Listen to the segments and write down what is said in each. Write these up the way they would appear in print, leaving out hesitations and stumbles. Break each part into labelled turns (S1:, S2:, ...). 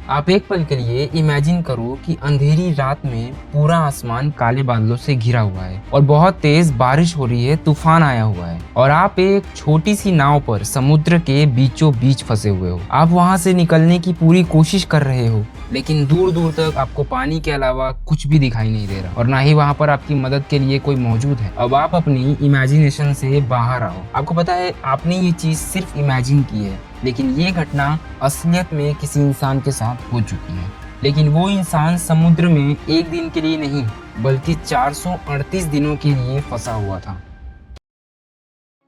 S1: आप एक पल के लिए इमेजिन करो कि अंधेरी रात में पूरा आसमान काले बादलों से घिरा हुआ है और बहुत तेज बारिश हो रही है, तूफान आया हुआ है और आप एक छोटी सी नाव पर समुद्र के बीचों बीच फंसे हुए हो। आप वहां से निकलने की पूरी कोशिश कर रहे हो, लेकिन दूर दूर तक आपको पानी के अलावा कुछ भी दिखाई नहीं दे रहा और ना ही वहां पर आपकी मदद के लिए कोई मौजूद है। अब आप अपनी इमेजिनेशन से बाहर आओ। आपको पता है आपने ये चीज सिर्फ इमेजिन की है, लेकिन ये घटना असलियत में किसी इंसान के साथ हो चुकी है। लेकिन वो इंसान समुद्र में एक दिन के लिए नहीं बल्कि 438 दिनों के लिए फंसा हुआ था।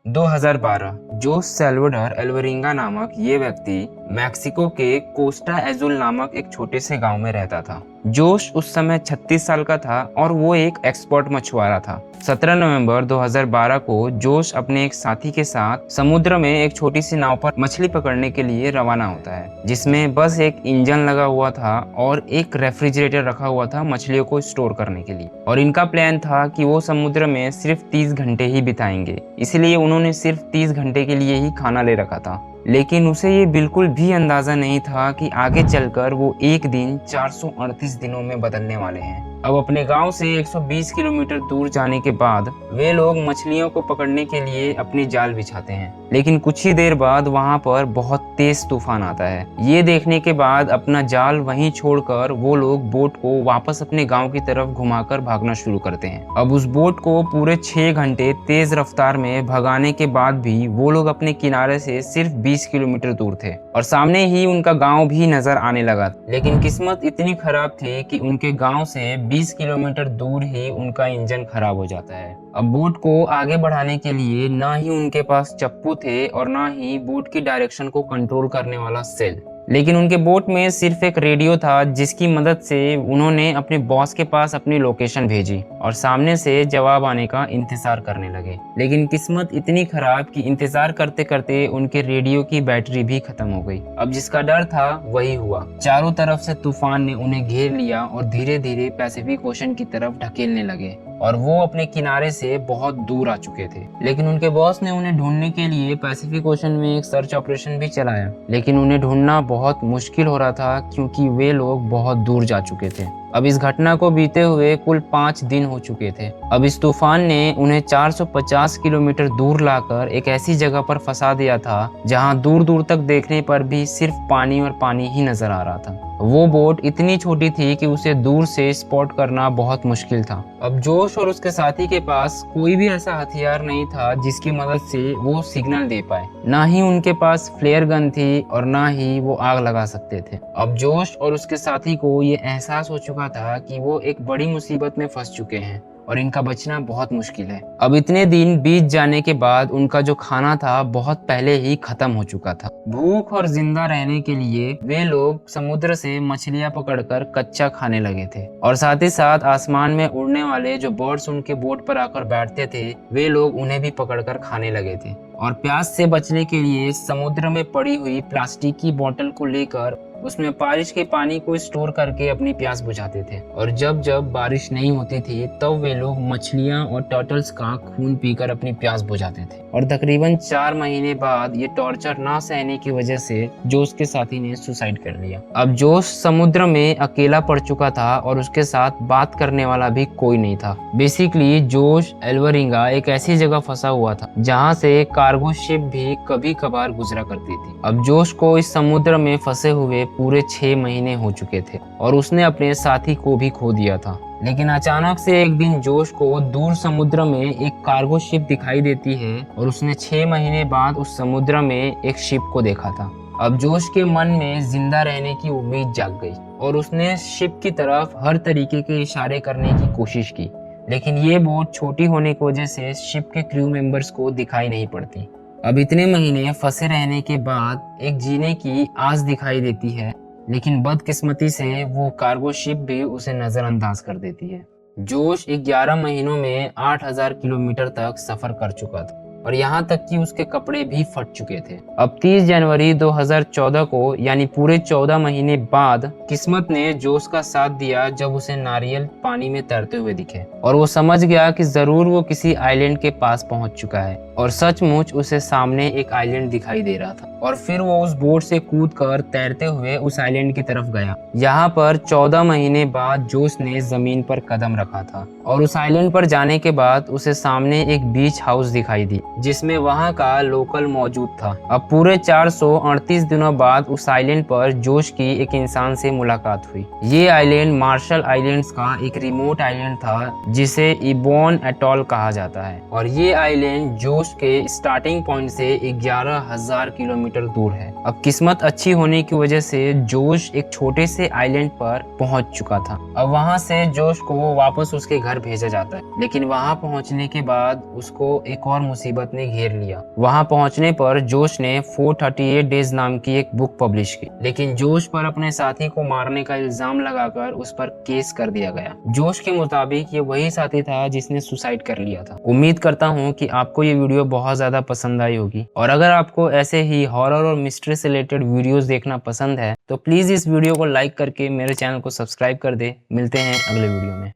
S1: 2012 जोश सैल्वाडोर एल्वरिंगा नामक ये व्यक्ति मैक्सिको के कोस्टा एजुल नामक एक छोटे से गांव में रहता था। जोश उस समय 36 साल का था और वो एक एक्सपर्ट मछुआरा था। 17 नवंबर 2012 को जोश अपने एक साथी के साथ समुद्र में एक छोटी सी नाव पर मछली पकड़ने के लिए रवाना होता है, जिसमें बस एक इंजन लगा हुआ था और एक रेफ्रिजरेटर रखा हुआ था मछलियों को स्टोर करने के लिए। और इनका प्लान था कि वो समुद्र में सिर्फ 30 घंटे ही बिताएंगे, इसलिए उन्होंने सिर्फ 30 घंटे के लिए ही खाना ले रखा था। लेकिन उसे ये बिल्कुल भी अंदाजा नहीं था कि आगे चलकर वो एक दिन 438 दिनों में बदलने वाले हैं। अब अपने गांव से 120 किलोमीटर दूर जाने के बाद वे लोग मछलियों को पकड़ने के लिए अपनी जाल बिछाते हैं, लेकिन कुछ ही देर बाद वहां पर बहुत तेज तूफान आता है। ये देखने के बाद अपना जाल वहीं छोड़कर वो लोग बोट को वापस अपने गांव की तरफ घुमाकर भागना शुरू करते हैं। अब उस बोट को पूरे 6 घंटे तेज रफ्तार में भगाने के बाद भी वो लोग अपने किनारे से सिर्फ 20 किलोमीटर दूर थे और सामने ही उनका गांव भी नजर आने लगा। लेकिन किस्मत इतनी खराब थी कि उनके गांव से 20 किलोमीटर दूर ही उनका इंजन खराब हो जाता है। अब बोट को आगे बढ़ाने के लिए ना ही उनके पास चप्पू थे और ना ही बोट की डायरेक्शन को कंट्रोल करने वाला सेल, लेकिन उनके बोट में सिर्फ एक रेडियो था जिसकी मदद से उन्होंने अपने बॉस के पास अपनी लोकेशन भेजी और सामने से जवाब आने का इंतजार करने लगे। लेकिन किस्मत इतनी खराब कि इंतजार करते करते उनके रेडियो की बैटरी भी खत्म हो गई। अब जिसका डर था वही हुआ। चारों तरफ से तूफान ने उन्हें घेर लिया और धीरे धीरे पैसिफिक ओशन की तरफ ढकेलने लगे और वो अपने किनारे से बहुत दूर आ चुके थे। लेकिन उनके बॉस ने उन्हें ढूंढने के लिए पैसिफिक ओशन में एक सर्च ऑपरेशन भी चलाया, लेकिन उन्हें ढूंढना बहुत मुश्किल हो रहा था क्योंकि वे लोग बहुत दूर जा चुके थे। अब इस घटना को बीते हुए कुल 5 दिन हो चुके थे। अब इस तूफान ने उन्हें 450 किलोमीटर दूर लाकर एक ऐसी जगह पर फंसा दिया था जहां दूर दूर तक देखने पर भी सिर्फ पानी और पानी ही नजर आ रहा था। वो बोट इतनी छोटी थी कि उसे दूर से स्पॉट करना बहुत मुश्किल था। अब जोश और उसके साथी के पास कोई भी ऐसा हथियार नहीं था जिसकी मदद से वो सिग्नल दे पाए। ना ही उनके पास फ्लेयर गन थी और ना ही वो आग लगा सकते थे। अब जोश और उसके साथी को ये एहसास हो चुका था कि वो एक बड़ी मुसीबत में फंस चुके हैं और इनका बचना बहुत मुश्किल है। अब इतने दिन बीत जाने के बाद उनका जो खाना था बहुत पहले ही खत्म हो चुका था। भूख और जिंदा रहने के लिए वे लोग समुद्र से मछलियां पकड़कर कच्चा खाने लगे थे और साथ ही साथ आसमान में उड़ने वाले जो बर्ड्स उनके बोट पर आकर बैठते थे वे लोग उन्हें भी पकड़कर खाने लगे थे। और प्यास से बचने के लिए समुद्र में पड़ी हुई प्लास्टिक की बोतल को लेकर उसमें बारिश के पानी को स्टोर करके अपनी प्यास बुझाते थे। और जब जब बारिश नहीं होती थी तब वे लोग मछलियां और टर्टल्स का खून पीकर अपनी प्यास बुझाते थे। और तकरीबन 4 महीने बाद ये टॉर्चर ना सहने की वजह से जोश के साथी ने सुसाइड कर लिया। अब जोश समुद्र में अकेला पड़ चुका था और उसके साथ बात करने वाला भी कोई नहीं था। बेसिकली जोश एल्वरिंगा एक ऐसी जगह फंसा हुआ था जहाँ से कार्गो शिप भी कभी कभार गुजरा करती थी। अब जोश को इस समुद्र में फंसे हुए पूरे 6 महीने हो चुके थे और उसने अपने साथी को भी खो दिया था। लेकिन अचानक से एक दिन जोश को दूर समुद्र में एक कार्गो शिप दिखाई देती है और उसने 6 महीने बाद उस समुद्र में एक शिप को देखा था। अब जोश के मन में जिंदा रहने की उम्मीद जाग गई और उसने शिप की तरफ हर तरीके के इशारे करने की कोशिश की, लेकिन ये बोट छोटी होने की वजह से शिप के क्रू मेंबर्स को दिखाई नहीं पड़ती। अब इतने महीने फंसे रहने के बाद एक जीने की आस दिखाई देती है, लेकिन बदकिस्मती से वो कार्गो शिप भी उसे नजरअंदाज कर देती है। जोश 11 महीनों में 8000 किलोमीटर तक सफर कर चुका था और यहाँ तक कि उसके कपड़े भी फट चुके थे। अब 30 जनवरी 2014 को यानी पूरे 14 महीने बाद किस्मत ने जोश का साथ दिया जब उसे नारियल पानी में तैरते हुए दिखे और वो समझ गया कि जरूर वो किसी आइलैंड के पास पहुंच चुका है और सचमुच उसे सामने एक आइलैंड दिखाई दे रहा था। और फिर वो उस बोट से कूदकर तैरते हुए उस आइलैंड की तरफ गया। यहाँ पर 14 महीने बाद जोश ने जमीन पर कदम रखा था और उस आइलैंड पर जाने के बाद उसे सामने एक बीच हाउस दिखाई दी जिसमें वहाँ का लोकल मौजूद था। अब पूरे 438 दिनों बाद उस आइलैंड पर जोश की एक इंसान से मुलाकात हुई। ये आइलैंड मार्शल आइलैंड्स का एक रिमोट आइलैंड था जिसे इबोन एटॉल कहा जाता है और ये आइलैंड जोश के स्टार्टिंग पॉइंट से 11,000 किलोमीटर दूर है। अब किस्मत अच्छी होने की वजह से जोश एक छोटे से आइलैंड पर पहुंच चुका था। अब वहां से जोश को वापस उसके घर भेजा जाता है, लेकिन वहां पहुंचने के बाद उसको एक और मुसीबत ने घेर लिया। वहां पहुंचने पर जोश ने 438 डेज नाम की एक बुक पब्लिश की, लेकिन जोश पर अपने साथी को मारने का इल्जाम लगाकर उस पर केस कर दिया गया। जोश के मुताबिक ये वही साथी था जिसने सुसाइड कर लिया था। उम्मीद करता हूँ कि आपको ये वीडियो बहुत ज्यादा पसंद आई होगी और अगर आपको ऐसे ही हॉरर और मिस्ट्री से रिलेटेड वीडियोस देखना पसंद है तो प्लीज इस वीडियो को लाइक करके मेरे चैनल को सब्सक्राइब कर दे। मिलते हैं अगले वीडियो में।